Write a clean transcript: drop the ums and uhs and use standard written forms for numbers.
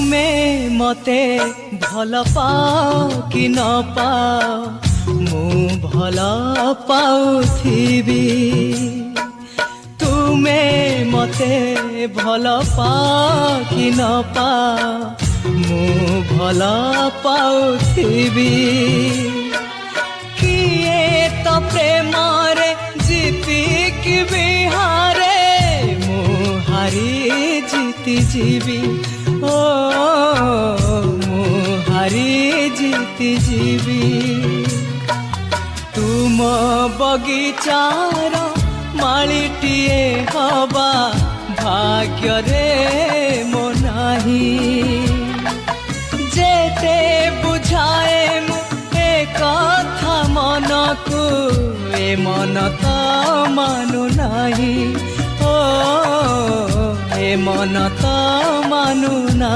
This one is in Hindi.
तुमे मते भल पाओ कि न पाओ मु भल पाउथिबी तुमे मते भल पाओ कि न पाओ मु भल पाउथिबी किए तो प्रेम रे जीती कि बिहारे मु हारी जीती जीवी ओ मु हारी जीती जीवी तुम बगीचार मालिटिए हवा भाग्य रे मो नाही जेते बुझाए मु ए कथा मन को ए मन तो मानु नाही ओ ए मन तो मानु ना।